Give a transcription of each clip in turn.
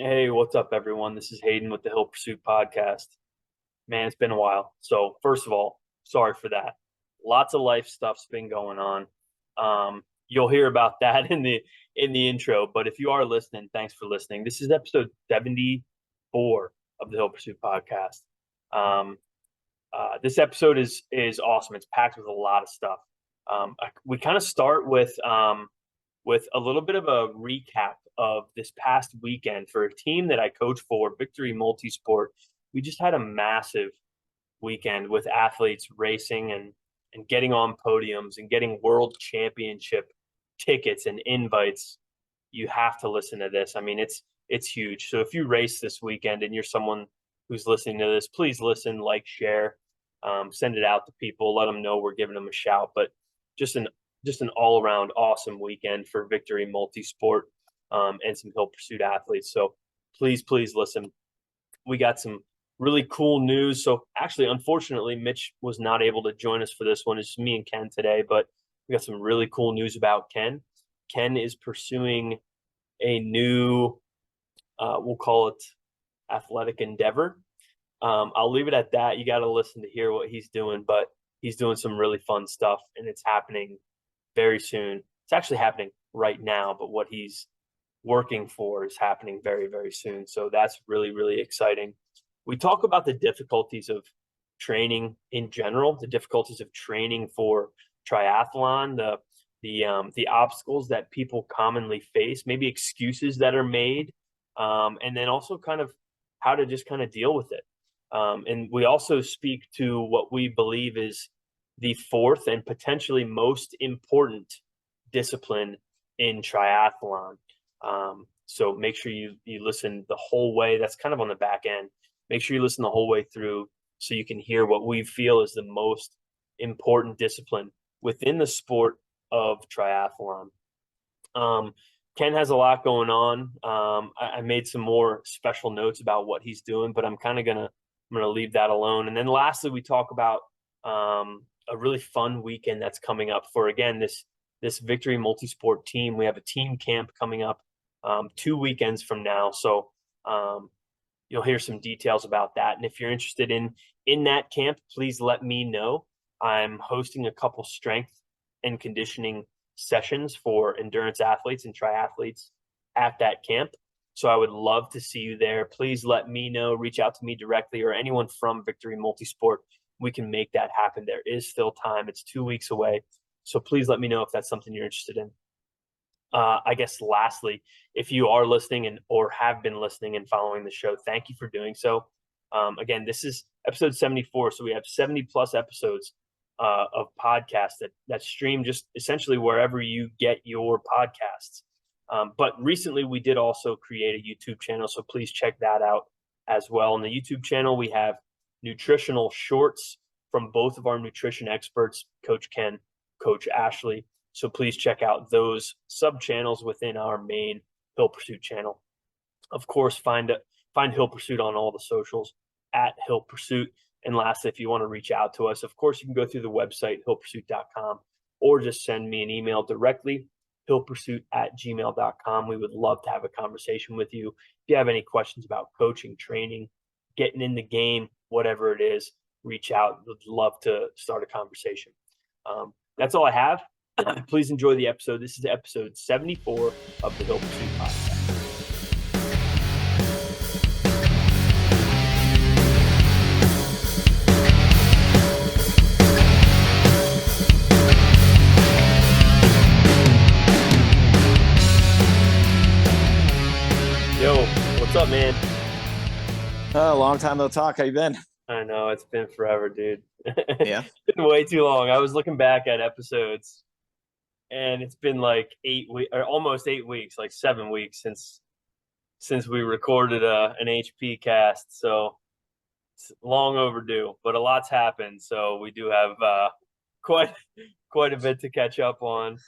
Hey, what's up, everyone? This is Hayden with the Hill Pursuit podcast. Man, it's been a while. So, first of all, sorry for that. Lots of life stuff's been going on. You'll hear about that in the intro. But if you are listening, thanks for listening. This is episode 74 of the Hill Pursuit podcast. Um, this episode is awesome. It's packed with a lot of stuff. We kind of start with a little bit of a recap of this past weekend for a team that I coach for, Victory Multisport. We just had a massive weekend with athletes racing and getting on podiums and getting world championship tickets and invites. You have to listen to this. I mean, it's huge. So if you race this weekend and you're someone who's listening to this, please listen, like, share, send it out to people, let them know we're giving them a shout. But just an just an all around awesome weekend for Victory Multisport and some Hill Pursuit athletes. So please listen. We got some really cool news. So actually, unfortunately, Mitch was not able to join us for this one. It's just me and Ken today, but we got some really cool news about Ken. Ken is pursuing a new, we'll call it athletic endeavor. I'll leave it at that. You got to listen to hear what he's doing, but he's doing some really fun stuff, and it's happening very soon. It's actually happening right now, but what he's working for is happening very soon. So that's really exciting. We talk about the difficulties of training in general, the difficulties of training for triathlon, the obstacles that people commonly face, maybe excuses that are made, and then also kind of how to just kind of deal with it. And we also speak to what we believe is the fourth and potentially most important discipline in triathlon. So make sure you listen the whole way. That's kind of on the back end. Make sure you listen the whole way through so you can hear what we feel is the most important discipline within the sport of triathlon. Ken has a lot going on. I made some more special notes about what he's doing, but I'm gonna leave that alone. And then lastly, we talk about a really fun weekend that's coming up for again this Victory Multisport team. We have a team camp coming up 2 weekends from now, so you'll hear some details about that. And if you're interested in that camp, please let me know. I'm hosting a couple strength and conditioning sessions for endurance athletes and triathletes at that camp. So I would love to see you there. Please let me know, reach out to me directly or anyone from Victory Multisport. We can make that happen. There is still time. It's 2 weeks away. So please let me know if that's something you're interested in. I guess lastly, if you are listening or have been listening and following the show, thank you for doing so. Again, this is episode 74. So we have 70 plus episodes of podcasts that stream just essentially wherever you get your podcasts. But recently we did also create a YouTube channel. So please check that out as well. On the YouTube channel, we have nutritional shorts from both of our nutrition experts, Coach Ken, Coach Ashley. So please check out those sub channels within our main Hill Pursuit channel. Of course, find Hill Pursuit on all the socials at Hill Pursuit. And lastly, if you want to reach out to us, of course, you can go through the website, hillpursuit.com, or just send me an email directly, hillpursuit@gmail.com. We would love to have a conversation with you. If you have any questions about coaching, training, getting in the game, whatever it is, reach out. Would love to start a conversation. That's all I have. Please enjoy the episode. This is episode 74 of the Hill Pursuit podcast. Yo, what's up, man? Long time no talk. How you been? I know, it's been forever, dude. Yeah. It's been way too long. I was looking back at episodes, and it's been like 8 weeks, or almost 8 weeks, like 7 weeks since we recorded an HP cast. So it's long overdue, but a lot's happened. So we do have quite quite a bit to catch up on.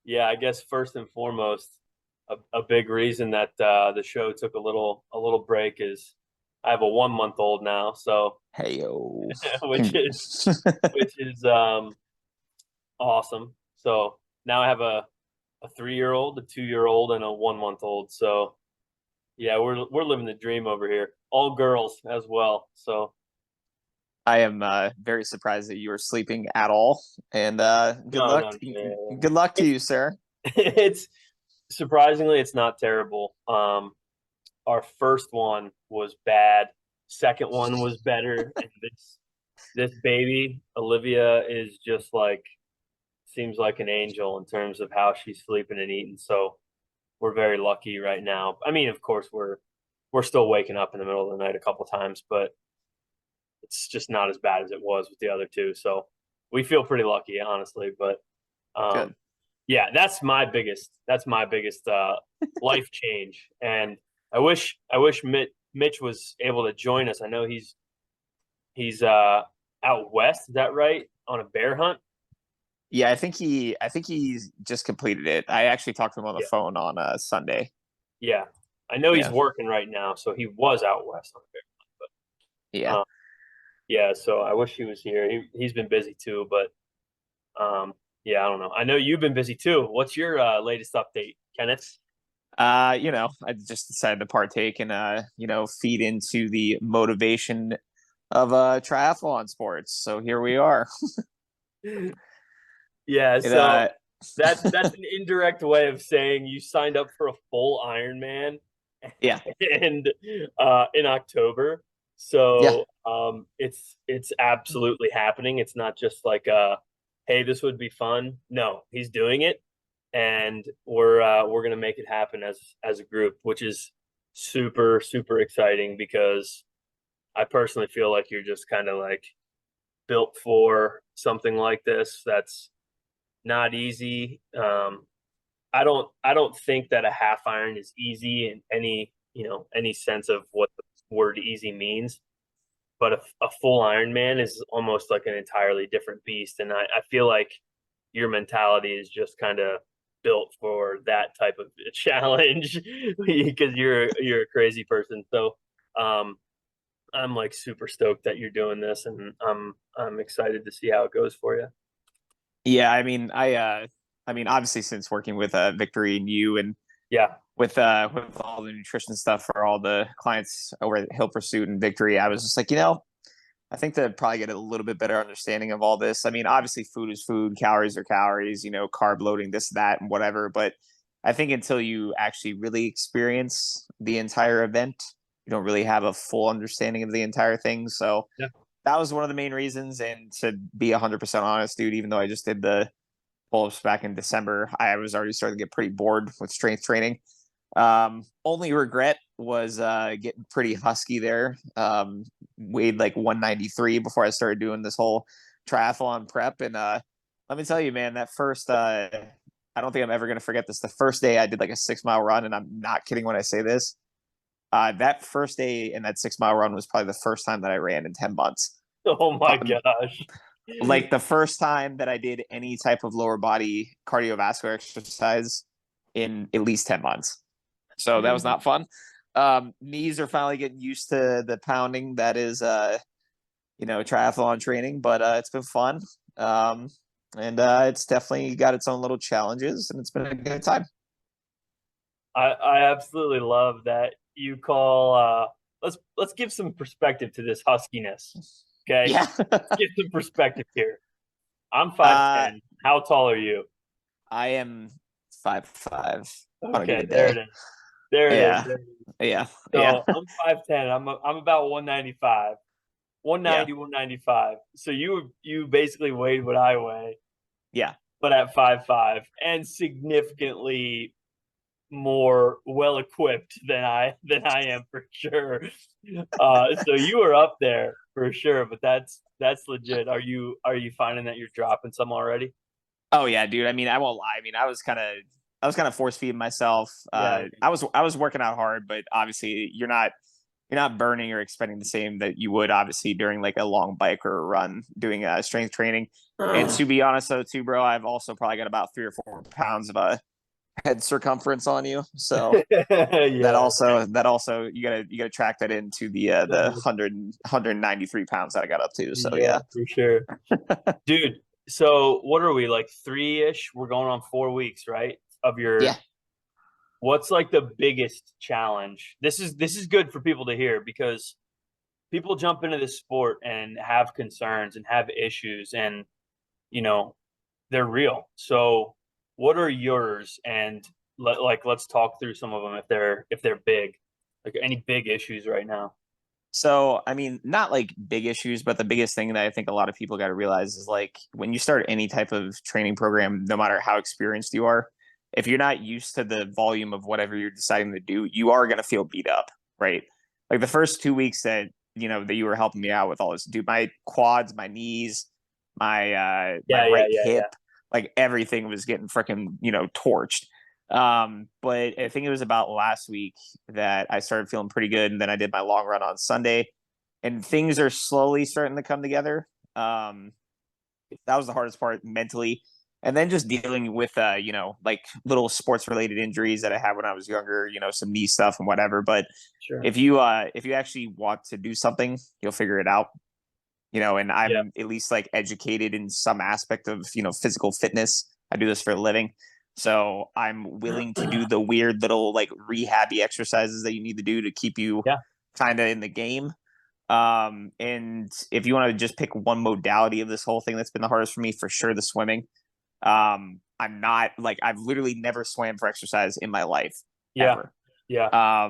Yeah, I guess first and foremost, a big reason that the show took a little break is I have a 1 month old now, so Hey yo. which is awesome. So now I have a 3-year-old, a 2-year-old, and a 1 month old. So Yeah, we're living the dream over here. All girls as well. So I am very surprised that you are sleeping at all. And good no, luck. no, no, yeah. Good luck to It's you, sir. it's surprisingly it's not terrible. Our first one was bad. Second one was better, and this baby Olivia is just like seems like an angel in terms of how she's sleeping and eating. So we're very lucky right now. I mean, of course, we're still waking up in the middle of the night a couple times, but it's just not as bad as it was with the other two. So we feel pretty lucky, honestly. But Good. yeah, that's my biggest life change, and I wish Mitch was able to join us. I know he's out west. Is that right? On a bear hunt? Yeah, I think he's just completed it. I actually talked to him on the Yeah, phone on Sunday. yeah. I know he's Yeah. working right now, so he was out west on a bear hunt. But Yeah. yeah, so I wish he was here. He's been busy too, but yeah, I don't know. I know you've been busy too. What's your latest update, Kenneth? I just decided to partake and feed into the motivation of triathlon sports. So here we are. Yeah, It so that's an indirect way of saying you signed up for a full Ironman yeah. and in October. Yeah. So it's absolutely happening. It's not just like hey, this would be fun. No, he's doing it, and we're gonna make it happen as a group, which is super super exciting because I personally feel like you're just kind of like built for something like this. That's not easy. I don't think that a half iron is easy in any sense of what the word easy means. But a full Ironman is almost like an entirely different beast, and I feel like your mentality is just kind of built for that type of challenge because you're a crazy person. So um, I'm like super stoked that you're doing this, and I'm excited to see how it goes for you. Yeah, I mean obviously since working with Victory and you and Yeah. with all the nutrition stuff for all the clients over at Hill Pursuit and Victory, I was just like, I think to probably get a little bit better understanding of all this. I mean, obviously food is food, calories are calories, carb loading, this, that, and whatever. But I think until you actually really experience the entire event, you don't really have a full understanding of the entire thing. So Yeah. that was one of the main reasons. And to be 100% honest, dude, even though I just did the pull-ups back in December, I was already starting to get pretty bored with strength training. Only regret was getting pretty husky there. Weighed like 193 before I started doing this whole triathlon prep. And let me tell you, man, that first I don't think I'm ever gonna forget this. The first day I did like a 6 mile run, and I'm not kidding when I say this. That first day in that 6 mile run was probably the first time that I ran in 10 months. Oh my gosh. Like the first time that I did any type of lower body cardiovascular exercise in at least 10 months. So that was not fun. Knees are finally getting used to the pounding that is triathlon training, but it's been fun. And it's definitely got its own little challenges, and it's been a good time. I absolutely love that you call let's give some perspective to this huskiness. Okay. Yeah. Give some perspective here. I'm uh 5'10". How tall are you? I am 5'5" on a Okay, good there day. it is. There it is. Yeah. There it is. Yeah. Yeah. So I'm 5'10". I'm about 195. Yeah. 190, 195. So you basically weighed what I weigh, Yeah. but at 5'5", and significantly more well equipped than I am for sure. So you are up there for sure, but that's legit. Are you finding that you're dropping some already? Oh yeah, dude. I mean, I won't lie. I mean, I was kind of force feeding myself. Yeah, I was working out hard, but obviously you're not burning or expending the same that you would obviously during like a long bike or a run doing strength training. And to be honest though, too, bro, I've also probably got about 3 or 4 pounds of head circumference on you. So that yeah. also that also you gotta track that into the 193 pounds that I got up to. So Yeah, yeah. for sure, dude. So what are we like 3-ish? We're going on 4 weeks, right? Of your Yeah. What's like the biggest challenge? This is good for people to hear because people jump into this sport and have concerns and have issues and you know they're real. So what are yours? And let's talk through some of them if they're big. Like any big issues right now. So, I mean, not like big issues, but the biggest thing that I think a lot of people got to realize is like when you start any type of training program, no matter how experienced you are, if you're not used to the volume of whatever you're deciding to do, you are going to feel beat up, right? Like the first 2 weeks that, that you were helping me out with all this, dude, my quads, my knees, my Yeah, yeah, right yeah, hip, yeah. like everything was getting freaking, torched. But I think it was about last week that I started feeling pretty good, and then I did my long run on Sunday, and things are slowly starting to come together. That was the hardest part mentally, and then just dealing with like little sports related injuries that I had when I was younger, some knee stuff and whatever. But Sure. if you actually want to do something, you'll figure it out. And Yeah. I'm at least like educated in some aspect of physical fitness. I do this for a living. So I'm willing to do the weird little like rehabby exercises that you need to do to keep you Yeah. kind of in the game. And if you want to just pick one modality of this whole thing that's been the hardest for me, for sure, the swimming. I'm not like I've literally never swam for exercise in my life Yeah. ever. Yeah.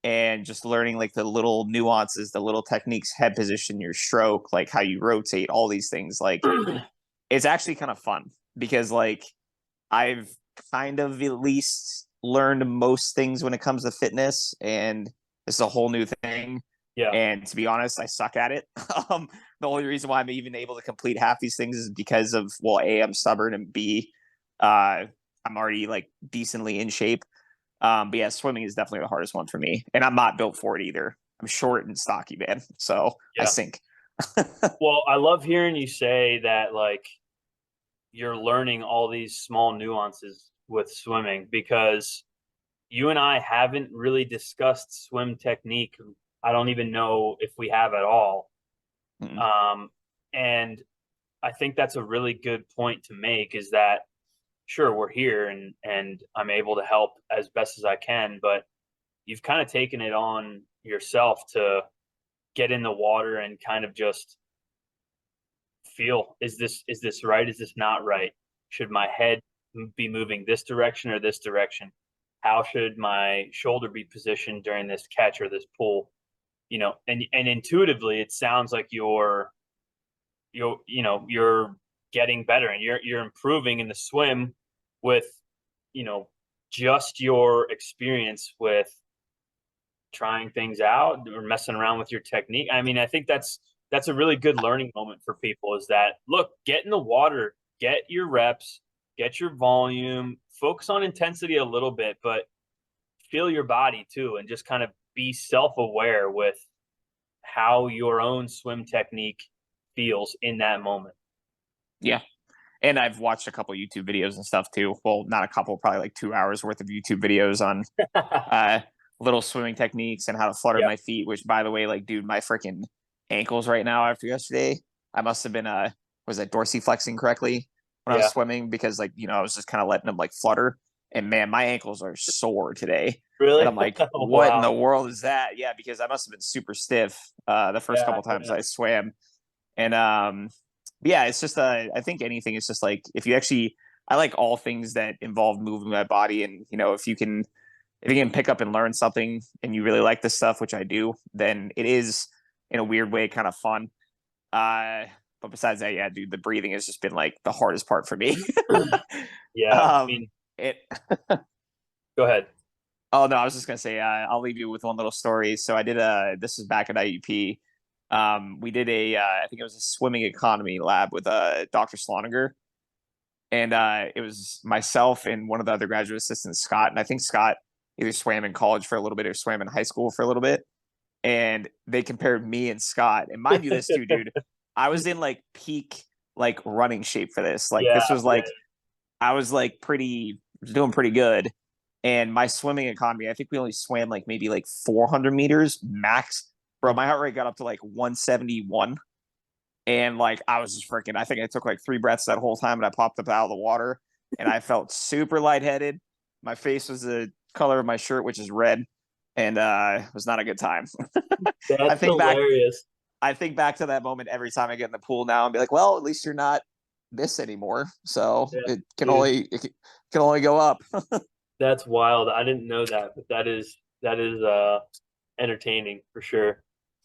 And just learning like the little nuances, the little techniques, head position, your stroke, like how you rotate, all these things. Like it's actually kind of fun because like I've kind of at least learned most things when it comes to fitness, and it's a whole new thing. Yeah. And to be honest, I suck at it. The only reason why I'm even able to complete half these things is because of, well, A, I'm stubborn, and B, I'm already like decently in shape. But yeah, swimming is definitely the hardest one for me, and I'm not built for it either. I'm short and stocky, man, so I Yeah. sink. Well, I love hearing you say that like you're learning all these small nuances with swimming because you and I haven't really discussed swim technique. I don't even know if we have at all. Mm-mm. And I think that's a really good point to make is that sure we're here and I'm able to help as best as I can, but you've kind of taken it on yourself to get in the water and kind of just feel is this right? Is this not right? Should my head be moving this direction or this direction? How should my shoulder be positioned during this catch or this pull? And intuitively it sounds like you're getting better and you're improving in the swim with you know just your experience with trying things out or messing around with your technique. I mean, I think that's a really good learning moment for people is that look, get in the water, get your reps, get your volume, focus on intensity a little bit, but feel your body too and just kind of be self-aware with how your own swim technique feels in that moment. Yeah. And I've watched a couple YouTube videos and stuff too. Well, not a couple, probably like 2 hours worth of YouTube videos on uh little swimming techniques and how to flutter Yeah. my feet, which by the way, like dude, my freaking ankles right now after yesterday, I must have been was that dorsiflexing correctly when I was Yeah. swimming because like, I was just kind of letting them like flutter. And man, my ankles are sore today. And Really? I'm like, what in Wow. the world is that? Yeah, because I must have been super stiff the first Yeah. couple times Yeah. I swam. And yeah, it's just I think anything is just like if you actually I like all things that involve moving my body, and if you can pick up and learn something and you really like this stuff, which I do, then it is in a weird way kind of fun. Uh but besides that, yeah, dude, the breathing has just been like the hardest part for me. Yeah. I um mean, it go ahead. Oh no, I was just gonna say I'll leave you with one little story. So I did this was back at IUP. We did I think it was a swimming economy lab with Dr. Sloninger, and it was myself and one of the other graduate assistants, Scott. And I think Scott either swam in college for a little bit or swam in high school for a little bit. And they compared me and Scott. And mind you, this too, dude, I was in like peak like running shape for this. Like Yeah. this was Yeah. like I was like doing pretty good. And my swimming economy, I think we only swam like maybe like 400 meters max. Bro, my heart rate got up to like 171. And like I was just freaking, I think I took like 3 breaths that whole time and I popped up out of the water and I felt super lightheaded. My face was color of my shirt, which is red, and it was not a good time. I That's think back hilarious. I think back to that moment every time I get in the pool now and be like, well, at least you're not this anymore. So Yeah, it can dude, only go up. that's wild. I didn't know that, but that is entertaining for sure.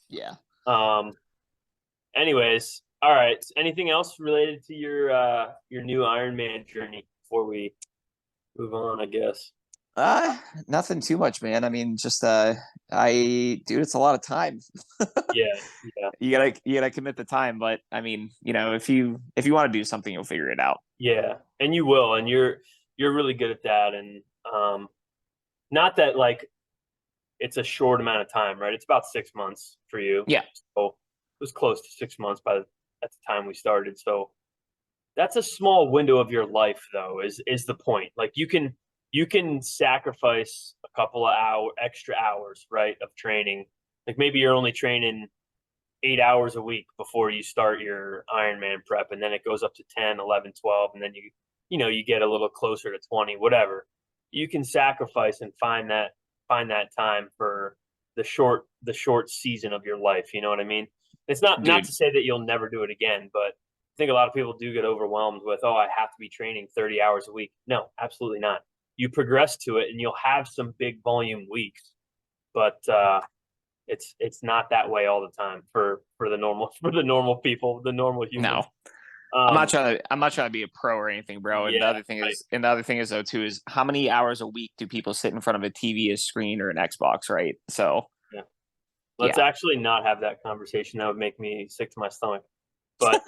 Yeah. Um, anyways, all right. Anything else related to your new Ironman journey before we move on, I guess? Uh, Nothing too much, man. I mean, just dude, it's a lot of time. Yeah, yeah, You gotta commit the time, but I mean, if you want to do something, you'll figure it out. yeah. And you will, and you're really good at that. And not that like it's a short amount of time, right? It's about 6 months for you. Yeah. So it was close to 6 months at the time we started. So that's a small window of your life, though, is the point. Like you can sacrifice a couple of extra hours, right, of training. Like maybe you're only training 8 hours a week before you start your Ironman prep, and then it goes up to 10, 11, 12, and then you get a little closer to 20, whatever. You can sacrifice and find that time for the short season of your life. You know what I mean? It's not Dude, to say that you'll never do it again, but I think a lot of people do get overwhelmed with, oh, I have to be training 30 hours a week. No, absolutely not. You progress to it, and you'll have some big volume weeks, but it's not that way all the time for the normal people, the normal humans. no. Um, I'm not trying to be a pro or anything, bro. And the yeah, other thing right. is though too is how many hours a week do people sit in front of a TV, a screen, or an Xbox, right? So Yeah. Let's yeah. actually not have that conversation. That would make me sick to my stomach. But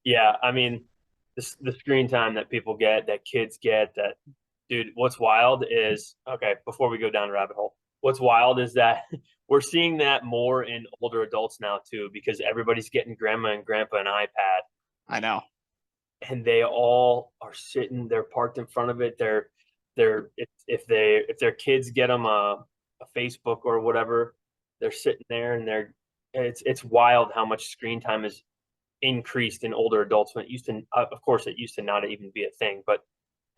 yeah, I mean, the screen time that people get, that kids get, that dude. What's wild is okay. Before we go down the rabbit hole, what's wild is that we're seeing that more in older adults now too, because everybody's getting grandma and grandpa an iPad, I know. and they all are sitting. They're parked in front of it. They're if their kids get them a Facebook or whatever, they're sitting there and it's wild how much screen time is increased in older adults when it used to. Of course, it used to not even be a thing. But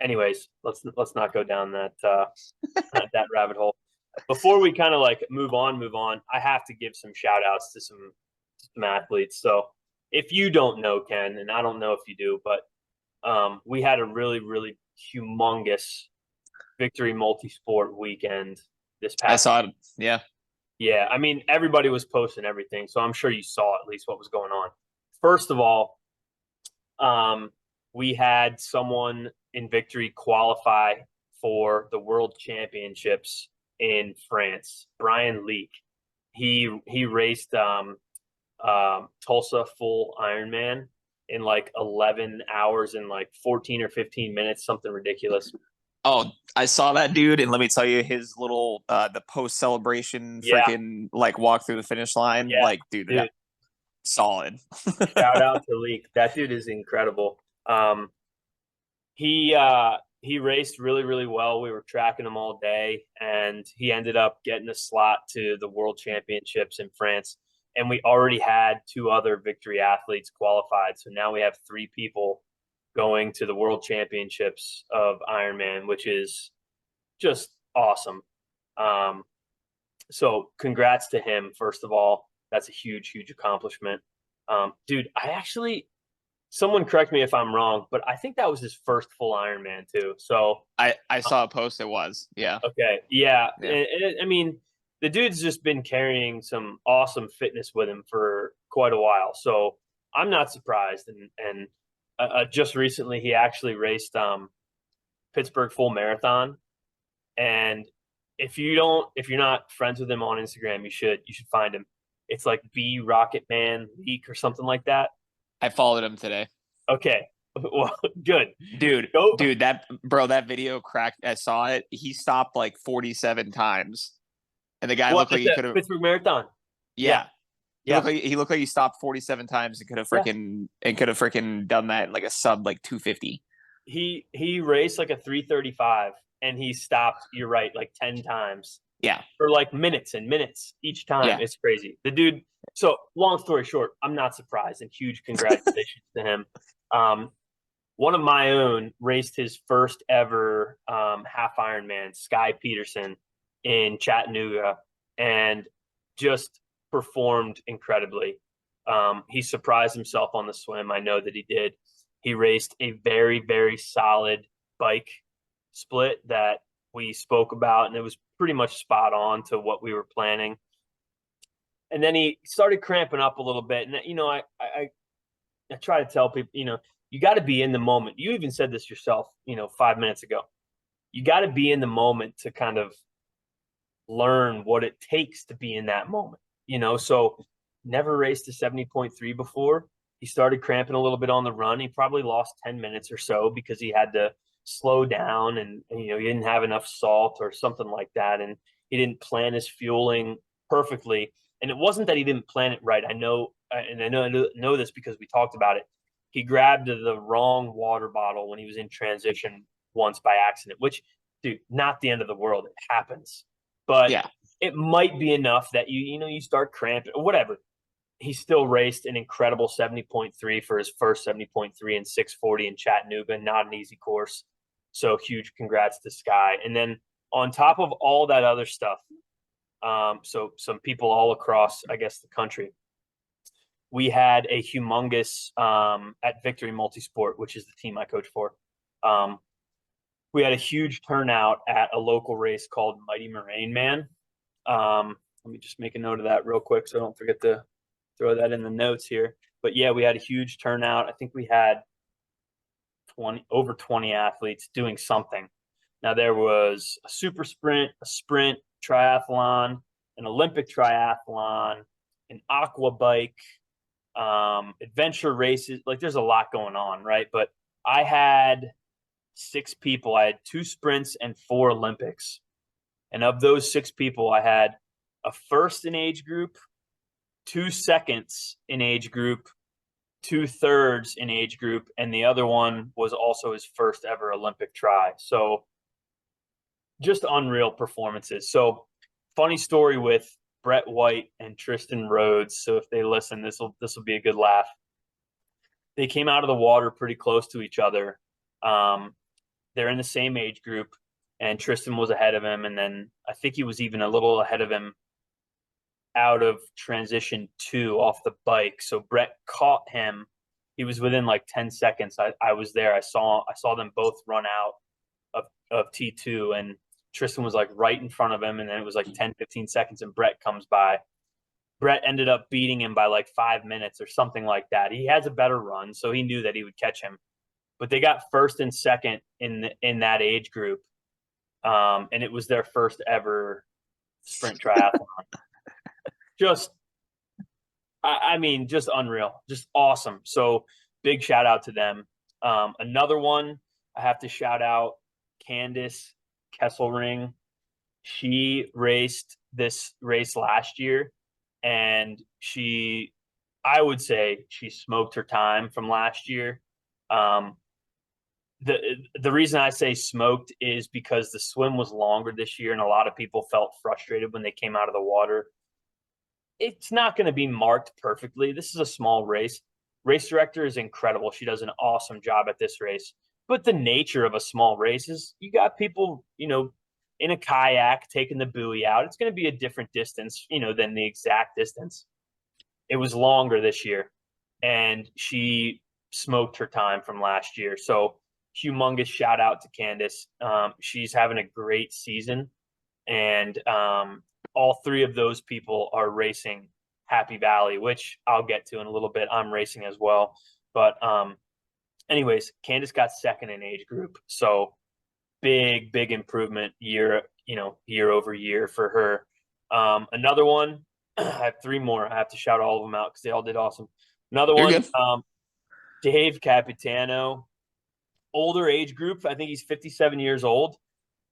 anyways, let's not go down that rabbit hole. Before we kind of like move on, I have to give some shout outs to some athletes. So if you don't know Ken, and I don't know if you do, but we had a really, really humongous Victory Multisport weekend this I past. saw it. Yeah. Yeah, I mean everybody was posting everything, so I'm sure you saw at least what was going on. First of all, um, we had someone in Victory qualify for the World Championships in France. Brian Leek. He raced Tulsa full Ironman in like 11 hours and like 14 or 15 minutes, something ridiculous. Oh, I saw that dude, and let me tell you, his little the post celebration Yeah, freaking like walk through the finish line, yeah, like, dude, dude. that solid. Shout out to Leek. That dude is incredible. He raced really, really well. We were tracking him all day, and he ended up getting a slot to the World Championships in France. And we already had two other Victory athletes qualified, so now we have three people going to the World Championships of Ironman, which is just awesome. Um, so congrats to him, first of all. That's a huge, huge accomplishment. Dude, someone correct me if I'm wrong, but I think that was his first full Ironman too. So, I saw a post. It was, yeah, okay, yeah. yeah. I mean, the dude's just been carrying some awesome fitness with him for quite a while. So I'm not surprised. And just recently, he actually raced Pittsburgh Full Marathon. And if you're not friends with him on Instagram, you should find him. It's like B Rocket Man Leak or something like that. I followed him today. Okay, well, good. Dude, Go. that video cracked. I saw it. He stopped like 47 times, and the guy What looked like at he the could have. Pittsburgh Marathon? Yeah, Yeah, yeah, he looked like he stopped 47 times and yeah. could have freaking done that in like a sub like 250. He raced like a 3:35, and he stopped. You're right, like 10 times Yeah, for like minutes and minutes each time. yeah. It's crazy. The dude. So long story short, I'm not surprised, and huge congratulations to him. Um, one of my own raced his first ever half Ironman, Sky Peterson, in Chattanooga, and just performed incredibly. He surprised himself on the swim. I know that he did. He raced a very, very solid bike split that we spoke about, and it was pretty much spot on to what we were planning. And then he started cramping up a little bit. And, I try to tell people, you got to be in the moment. You even said this yourself, 5 minutes ago. You got to be in the moment to kind of learn what it takes to be in that moment, So never raced a 70.3 before. He started cramping a little bit on the run. He probably lost 10 minutes or so because he had to slow down and he didn't have enough salt or something like that. And he didn't plan his fueling perfectly. And it wasn't that he didn't plan it right. I know this because we talked about it. He grabbed the wrong water bottle when he was in transition once by accident, which, dude, not the end of the world. It happens. But Yeah. it might be enough that you start cramping or whatever. He still raced an incredible 70.3 for his first 70.3 and 640 in Chattanooga. Not an easy course. So huge congrats to Sky. And then on top of all that other stuff, so some people all across, I guess, the country, we had a humongous at Victory Multisport, which is the team I coach for. We had a huge turnout at a local race called Mighty Moraine Man. Let me just make a note of that real quick so I don't forget to throw that in the notes here. But yeah, we had a huge turnout. I think we had over 20 athletes doing something. Now there was a super sprint, a sprint, triathlon, an Olympic triathlon, an aqua bike, adventure races. Like there's a lot going on, right? But I had 6 people. I had 2 sprints and 4 Olympics. And of those 6 people, I had a first in age group, 2 seconds in age group, 2 thirds in age group, and the other one was also his first ever Olympic try. So just unreal performances. So funny story with Brett White and Tristan Rhodes. So if they listen, this will be a good laugh. They came out of the water pretty close to each other. They're in the same age group, and Tristan was ahead of him, and then I think he was even a little ahead of him out of transition 2 off the bike. So Brett caught him. He was within like 10 seconds. I was there. I saw them both run out of T2, and Tristan was like right in front of him, and then it was like 10, 15 seconds, and Brett comes by. Brett ended up beating him by like 5 minutes or something like that. He has a better run, so he knew that he would catch him. But they got first and second in that age group, and it was their first ever sprint triathlon. Just unreal, just awesome. So big shout out to them. Another one I have to shout out, Candace Kesselring. She raced this race last year, and I would say she smoked her time from last year. The reason I say smoked is because the swim was longer this year, and a lot of people felt frustrated when they came out of the water. It's not going to be marked perfectly. This is a small race. Race director is incredible. She does an awesome job at this race. But the nature of a small race is you got people, in a kayak taking the buoy out. It's going to be a different distance, than the exact distance. It was longer this year, and she smoked her time from last year. So humongous shout out to Candace. She's having a great season, and all 3 of those people are racing Happy Valley, which I'll get to in a little bit. I'm racing as well. But anyways, Candace got second in age group. So big improvement year over year for her. Another one, I have 3 more. I have to shout all of them out because they all did awesome. Another You're one, good. Dave Capitano, older age group. I think he's 57 years old.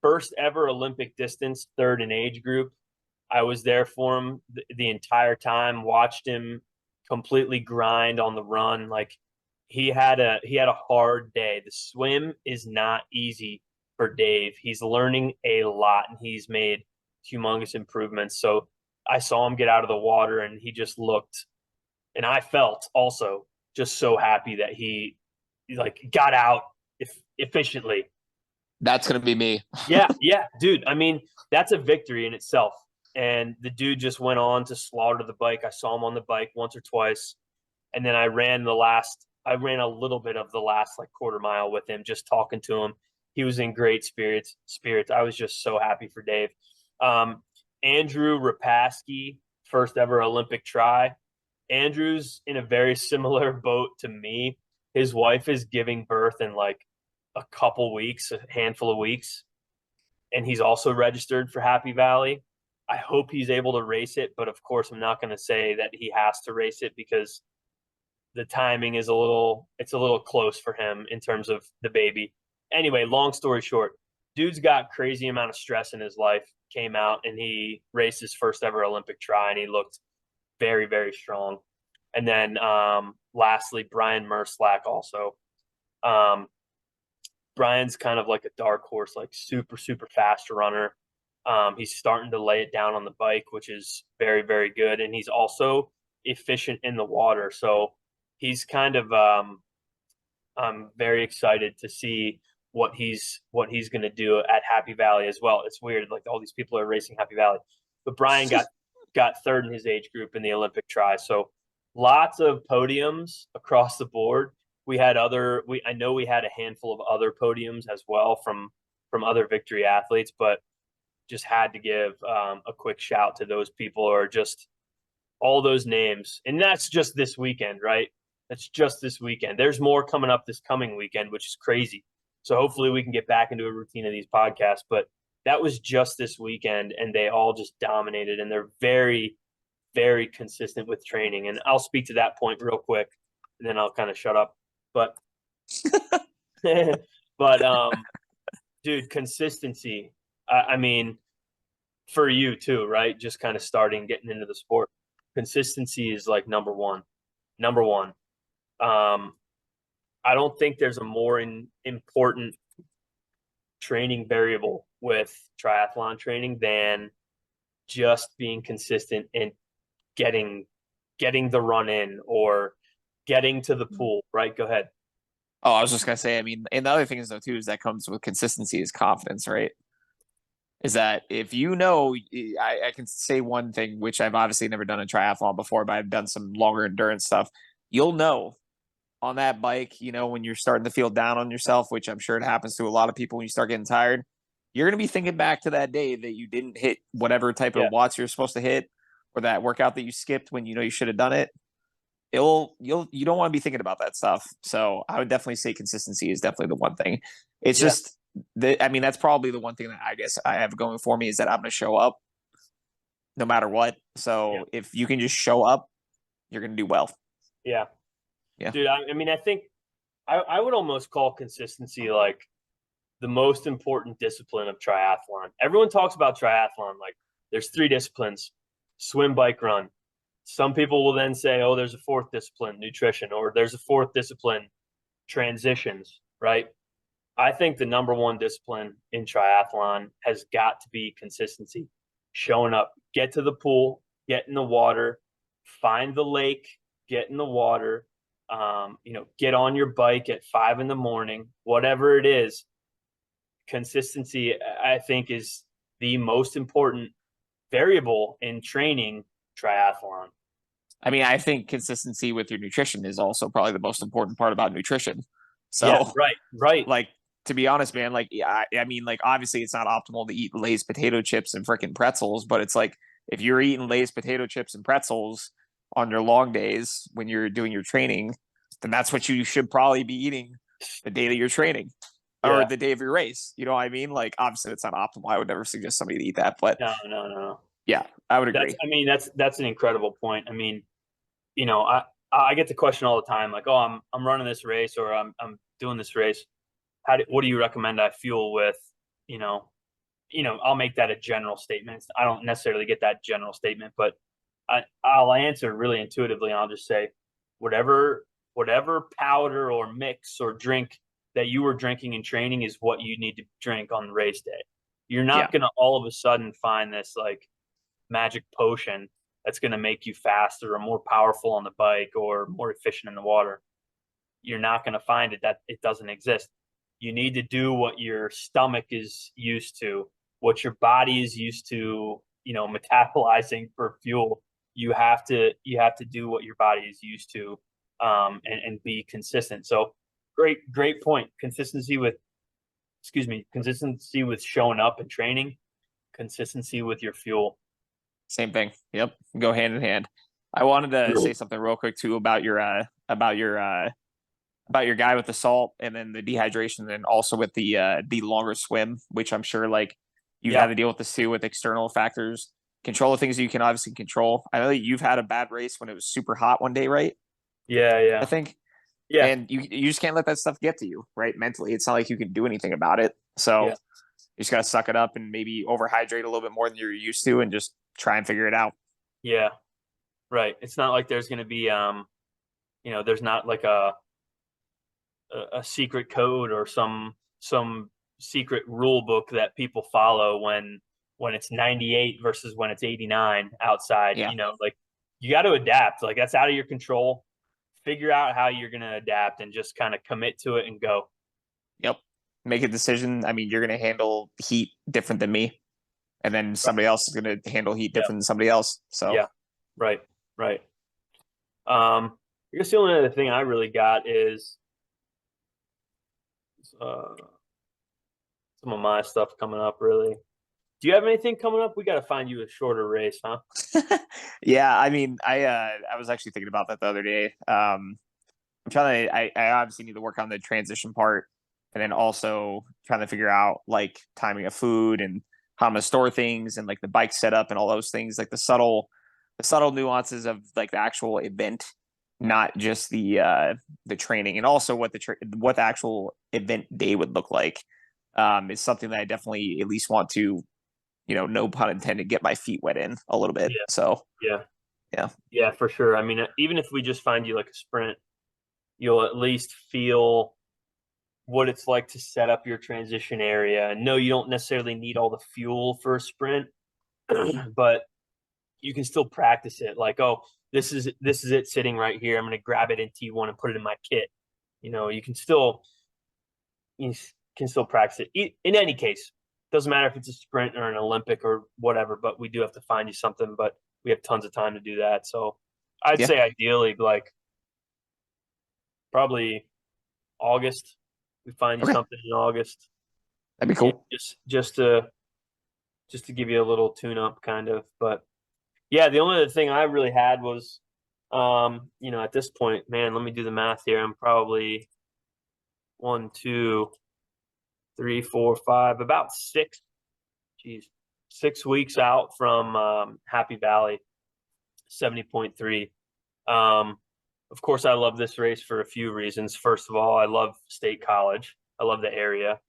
First ever Olympic distance, 3rd in age group. I was there for him the entire time, watched him completely grind on the run. Like he had a hard day. The swim is not easy for Dave. He's learning a lot, and he's made humongous improvements. So I saw him get out of the water, and he just looked, and I felt also just so happy that he like got out efficiently. That's gonna be me. Yeah, yeah, dude. I mean, that's a victory in itself. And the dude just went on to slaughter the bike. I saw him on the bike once or twice, and then I ran a little bit of the last like quarter mile with him, just talking to him. He was in great spirits. I was just so happy for Dave. Um, Andrew Rapaski, first ever Olympic try. Andrew's in a very similar boat to me. His wife is giving birth in like a couple weeks, a handful of weeks, and he's also registered for Happy Valley. I hope he's able to race it, but of course, I'm not going to say that he has to race it because the timing is it's a little close for him in terms of the baby. Anyway, long story short, dude's got crazy amount of stress in his life. Came out and he raced his first ever Olympic try, and he looked very, very strong. And then lastly, Brian Merslack also. Um, Brian's kind of like a dark horse, like super, super fast runner. He's starting to lay it down on the bike, which is very, very good. And he's also efficient in the water. So he's kind of I'm very excited to see what he's going to do at Happy Valley as well. It's weird, like all these people are racing Happy Valley, but Brian got third in his age group in the Olympic try. So lots of podiums across the board. I know we had a handful of other podiums as well from other Victory athletes, but just had to give a quick shout to those people, or just all those names. And that's just this weekend, right? That's just this weekend. There's more coming up this coming weekend, which is crazy. So hopefully we can get back into a routine of these podcasts. But that was just this weekend, and they all just dominated, and they're very, very consistent with training. And I'll speak to that point real quick, and then I'll kind of shut up. But but dude, consistency. I mean, for you too, right? Just kind of getting into the sport. Consistency is like number one. Number one. I don't think there's a more important training variable with triathlon training than just being consistent and getting the run in or getting to the pool, right? Go ahead. Oh, I was just gonna say, I mean, and the other thing is though too is that comes with consistency is confidence, right? Is that if you know, I can say one thing, which I've obviously never done a triathlon before, but I've done some longer endurance stuff. You'll know on that bike, you know, when you're starting to feel down on yourself, which I'm sure it happens to a lot of people when you start getting tired, you're going to be thinking back to that day that you didn't hit whatever type of watts you're supposed to hit, or that workout that you skipped when you know you should have done it. You don't want to be thinking about that stuff. So I would definitely say consistency is definitely the one thing. It's just I mean, that's probably the one thing that I guess I have going for me is that I'm going to show up no matter what. So if you can just show up, you're going to do well. Yeah. Yeah. Dude, I mean, I think I would almost call consistency like the most important discipline of triathlon. Everyone talks about triathlon like there's three disciplines: swim, bike, run. Some people will then say, oh, there's a fourth discipline, nutrition, or there's a fourth discipline, transitions, right? I think the number one discipline in triathlon has got to be consistency. Showing up, get to the pool, get in the water, find the lake, get in the water, get on your bike at 5 a.m, whatever it is. Consistency, I think, is the most important variable in training triathlon. I mean, I think consistency with your nutrition is also probably the most important part about nutrition. So, right. Like, to be honest, man, like, I mean, like, obviously it's not optimal to eat Lay's potato chips and freaking pretzels, but it's like, if you're eating Lay's potato chips and pretzels on your long days when you're doing your training, then that's what you should probably be eating the day that you're training or the day of your race. You know what I mean? Like, obviously it's not optimal. I would never suggest somebody to eat that, but no. Yeah, I would agree. That's an incredible point. I mean, I get the question all the time, like, oh, I'm running this race, or I'm doing this race. What do you recommend I fuel with? I'll make that a general statement. I don't necessarily get that general statement, but I'll answer really intuitively, and I'll just say, whatever powder or mix or drink that you were drinking in training is what you need to drink on the race day. You're not going to all of a sudden find this like magic potion that's going to make you faster or more powerful on the bike or more efficient in the water. you're not going to find it. That it doesn't exist. You need to do what your stomach is used to, what your body is used to, metabolizing for fuel. You have to do what your body is used to, and be consistent. So great point. Consistency with showing up and training, consistency with your fuel. Same thing. Yep. Go hand in hand. I wanted to say something real quick too about your guy with the salt and then the dehydration, and also with the longer swim, which I'm sure like you've had to deal with this too, with external factors. Control the things that you can obviously control. I know that you've had a bad race when it was super hot one day, right? Yeah. I think. Yeah. And you just can't let that stuff get to you, right? Mentally. It's not like you can do anything about it. So Yeah. you just gotta suck it up and maybe overhydrate a little bit more than you're used to and just try and figure it out. Yeah. Right. It's not like there's going to be, there's not like a secret code or some secret rule book that people follow when it's 98 versus when it's 89 outside. Yeah. Like you got to adapt. Like that's out of your control. Figure out how you're going to adapt and just kind of commit to it and go. Yep. Make a decision. I mean, you're gonna handle heat different than me, and then somebody else is gonna handle heat Yeah. different than somebody else. So Yeah. Right. I guess the only other thing I really got is uh, some of my stuff coming up. Really, do you have anything coming up? We got to find you a shorter race, huh? yeah, I mean, I was actually thinking about that the other day. I'm trying to I obviously need to work on the transition part, and then also trying to figure out like timing of food and how I'm gonna store things and like the bike setup and all those things, like the subtle nuances of like the actual event, not just the training, and also what the actual event day would look like. Is something that I definitely at least want to, no pun intended, get my feet wet in a little bit. Yeah. So Yeah. yeah. Yeah, for sure. I mean, even if we just find you like a sprint, you'll at least feel what it's like to set up your transition area. No, you don't necessarily need all the fuel for a sprint, but you can still practice it. Like, oh, this is it sitting right here. I'm going to grab it in T1 and put it in my kit. You can still practice it. In any case, doesn't matter if it's a sprint or an Olympic or whatever, but we do have to find you something, but we have tons of time to do that. So I'd Yeah, say ideally like probably August. We find you okay, something in August. that'd be Yeah, cool. just to give you a little tune up kind of. But yeah, the only other thing I really had was at this point, man, let me do the math here. I'm probably 1, 2, 3, 4, 5, about 6 weeks out from Happy Valley 70.3. Of course, I love this race for a few reasons. First of all, I love State College. I love the area,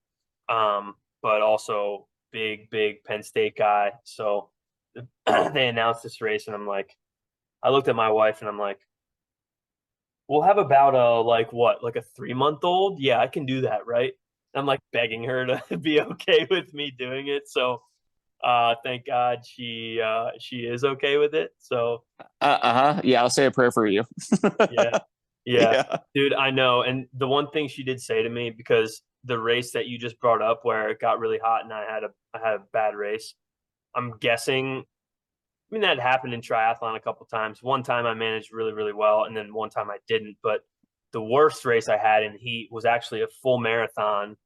but also big Penn State guy. So they announced this race, and I looked at my wife, and I'm like, we'll have about like a 3-month-old. Yeah, I can do that, right? And I'm like begging her to be okay with me doing it. So thank God she is okay with it. So Uh-huh. Yeah, I'll say a prayer for you. yeah, yeah, Yeah. dude, I know. And the one thing she did say to me, because the race that you just brought up where it got really hot and I had a bad race, I'm guessing. I mean, that happened in triathlon a couple times. One time I managed really, really well, and then one time I didn't. But the worst race I had in heat was actually a full marathon,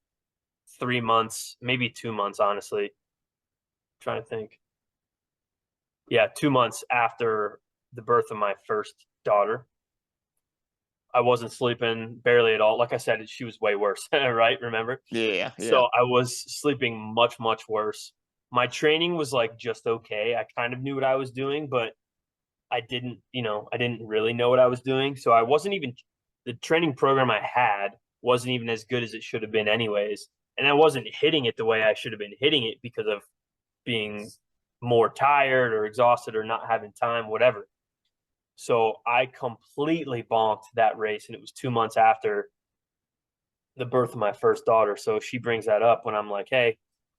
3 months, maybe 2 months, honestly. I'm trying to think. Yeah, 2 months after the birth of my first daughter. I wasn't sleeping barely at all. Like I said, she was way worse, right? Remember? Yeah, yeah. So I was sleeping much, much worse. My training was like just okay. I kind of knew what I was doing, but I didn't really know what I was doing. So I wasn't even, the training program I had wasn't even as good as it should have been anyways. And I wasn't hitting it the way I should have been hitting it because of being more tired or exhausted or not having time, whatever. So I completely bonked that race. And it was 2 months after the birth of my first daughter. So she brings that up when I'm like, hey,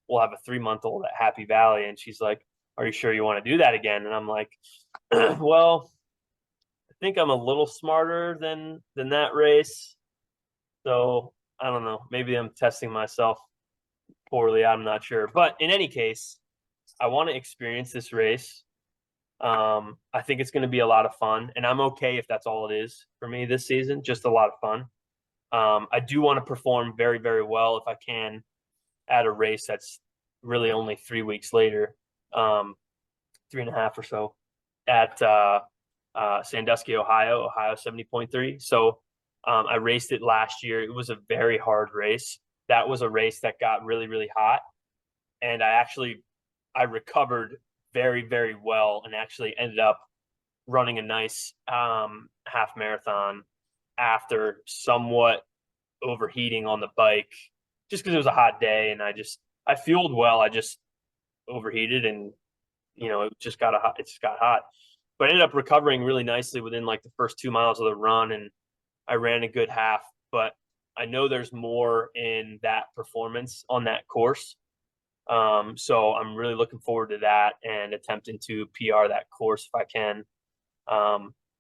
we'll have a 3-month-old at Happy Valley. And she's like, are you sure you want to do that again? And I'm like, well, I think I'm a little smarter than that race. So I don't know. Maybe I'm testing myself poorly. I'm not sure. But in any case, I want to experience this race. I think it's going to be a lot of fun, and I'm okay if that's all it is for me this season. Just a lot of fun. I do want to perform very, very well if I can at a race that's really only 3 weeks later, 3.5 or so, at Sandusky, Ohio 70.3. So I raced it last year. It was a very hard race. That was a race that got really, really hot. And I recovered very, very well and actually ended up running a nice half marathon after somewhat overheating on the bike just because it was a hot day and I fueled well. I just overheated and it just got hot. But I ended up recovering really nicely within like the first 2 miles of the run, and I ran a good half. But I know there's more in that performance on that course. So I'm really looking forward to that and attempting to PR that course if I can.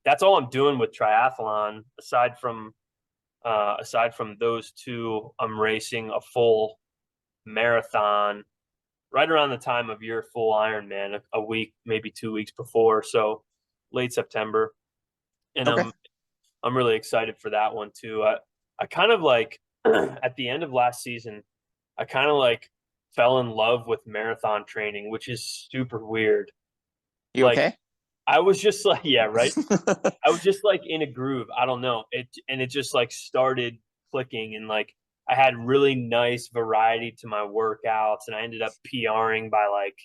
That's all I'm doing with triathlon. Aside from those two, I'm racing a full marathon right around the time of your full Ironman, a week, maybe 2 weeks before. So late September, and Okay. I'm really excited for that one too. I kind of like at the end of last season, I kind of like fell in love with marathon training, which is super weird. You Like okay? I was just like, yeah, right. I was just like in a groove. I don't know. It just like started clicking and like I had really nice variety to my workouts and I ended up PRing by like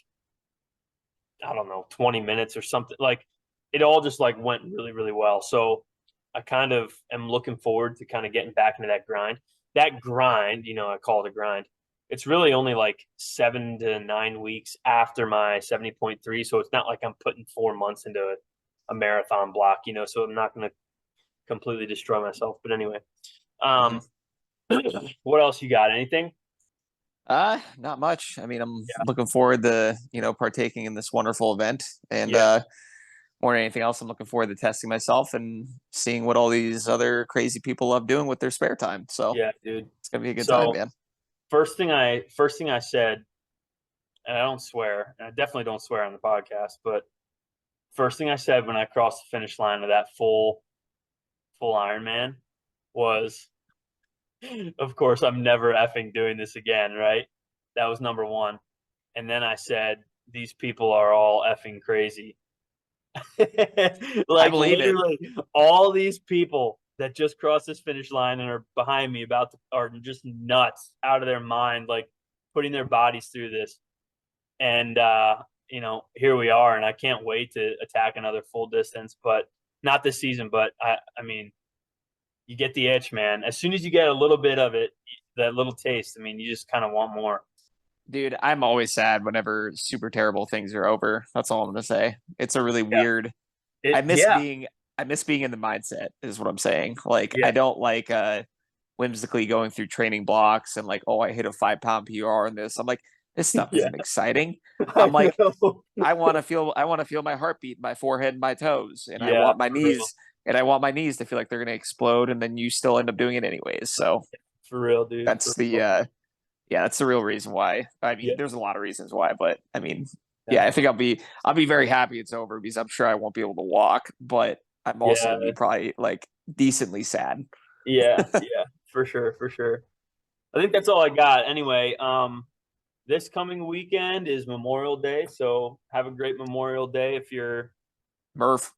I don't know, 20 minutes or something. Like it all just like went really, really well. So I kind of am looking forward to kind of getting back into that grind. That grind, I call it a grind. It's really only like 7 to 9 weeks after my 70.3. So it's not like I'm putting 4 months into a marathon block, so I'm not going to completely destroy myself. But anyway, Mhm. um, what else you got? Anything? Not much. I mean, I'm Yeah. looking forward to, partaking in this wonderful event. And Yeah. more than anything else, I'm looking forward to testing myself and seeing what all these other crazy people love doing with their spare time. So Yeah, dude. it's gonna be a good time, So man. first thing I said, and I don't swear, and I definitely don't swear on the podcast, but first thing I said when I crossed the finish line of that full Ironman was, of course, I'm never effing doing this again, right? That was number one. And then I said, these people are all effing crazy. I Like believe it. literally all these people that just crossed this finish line and are behind me are just nuts out of their mind, like putting their bodies through this. And here we are, and I can't wait to attack another full distance, but not this season. But I mean, you get the itch, man. As soon as you get a little bit of it, that little taste, I mean, you just kind of want more. Dude, I'm always sad whenever super terrible things are over. That's all I'm gonna say. It's a really Yeah. weird I It, miss yeah, being I miss being in the mindset is what I'm saying. Like yeah, I don't like whimsically going through training blocks and like, oh, I hit a 5 pound PR in this. I'm like, this stuff yeah. isn't exciting. I'm I like, know. I want to feel my heartbeat, my forehead, and my toes. And Yeah, for real, I want my knees to feel like they're gonna explode, and then you still end up doing it anyways. So for real, dude. that's For the real. yeah, that's the real reason why. I mean, Yeah, there's a lot of reasons why, but I mean, yeah, yeah, I think I'll be very happy it's over because I'm sure I won't be able to walk, but I'm also yeah, gonna be probably like decently sad. yeah. For sure, for sure. I think that's all I got. Anyway, this coming weekend is Memorial Day, so have a great Memorial Day if you're Murph.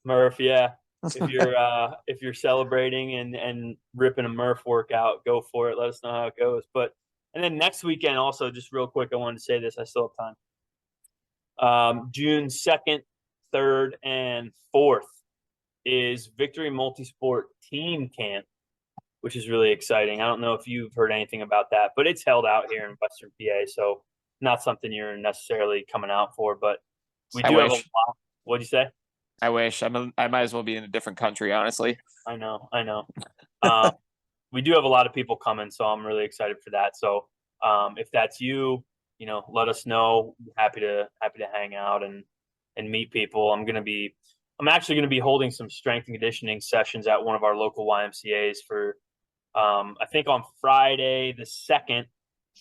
Murph. Yeah, if you're celebrating and ripping a Murph workout, go for it. Let us know how it goes. But and then next weekend, also just real quick, I wanted to say this. I still have time. June 2nd, 3rd, and 4th is Victory Multisport Team Camp, which is really exciting. I don't know if you've heard anything about that, but it's held out here in Western PA, so not something you're necessarily coming out for, but we I do have a wish. lot. What'd you say? I wish. I might as well be in a different country, honestly. I know, I know. Um, we do have a lot of people coming, so I'm really excited for that. So if that's you, let us know. Happy to hang out and meet people. I'm actually gonna be holding some strength and conditioning sessions at one of our local YMCA's for I think on Friday the 2nd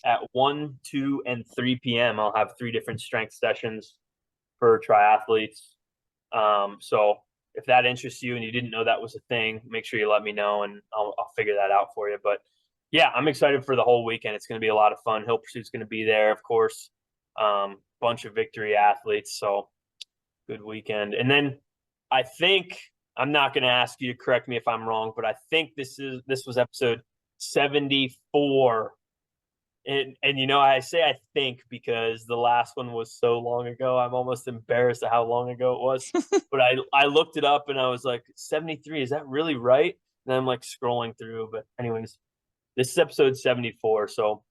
at 1, 2, and 3 p.m. I'll have 3 different strength sessions for triathletes. So if that interests you and you didn't know that was a thing, make sure you let me know and I'll figure that out for you. But yeah, I'm excited for the whole weekend. It's going to be a lot of fun. Hill Pursuit's going to be there, of course. Bunch of Victory athletes. So good weekend. And then I think I'm not going to ask you to correct me if I'm wrong, but I think this was episode 74. And I say I think because the last one was so long ago. I'm almost embarrassed at how long ago it was. But I looked it up and I was like, 73, is that really right? And I'm like scrolling through. But anyways, this is episode 74. So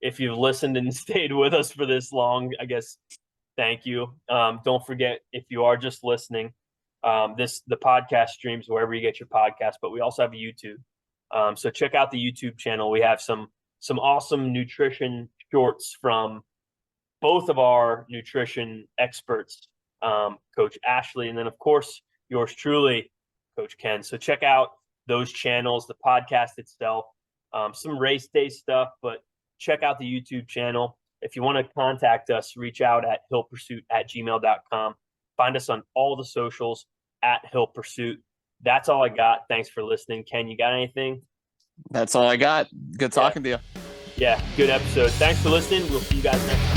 if you've listened and stayed with us for this long, I guess thank you. Don't forget, if you are just listening, the podcast streams wherever you get your podcast, but we also have a YouTube. So check out the YouTube channel. We have some awesome nutrition shorts from both of our nutrition experts, Coach Ashley, and then of course yours truly, Coach Ken. So check out those channels, the podcast itself, some race day stuff, but check out the YouTube channel. If you want to contact us, reach out at hillpursuit@gmail.com. Find us on all the socials at Hill Pursuit. That's all I got. Thanks for listening. Ken, you got anything? That's all I got. Good talking to you. Yeah, good episode. Thanks for listening. We'll see you guys next time.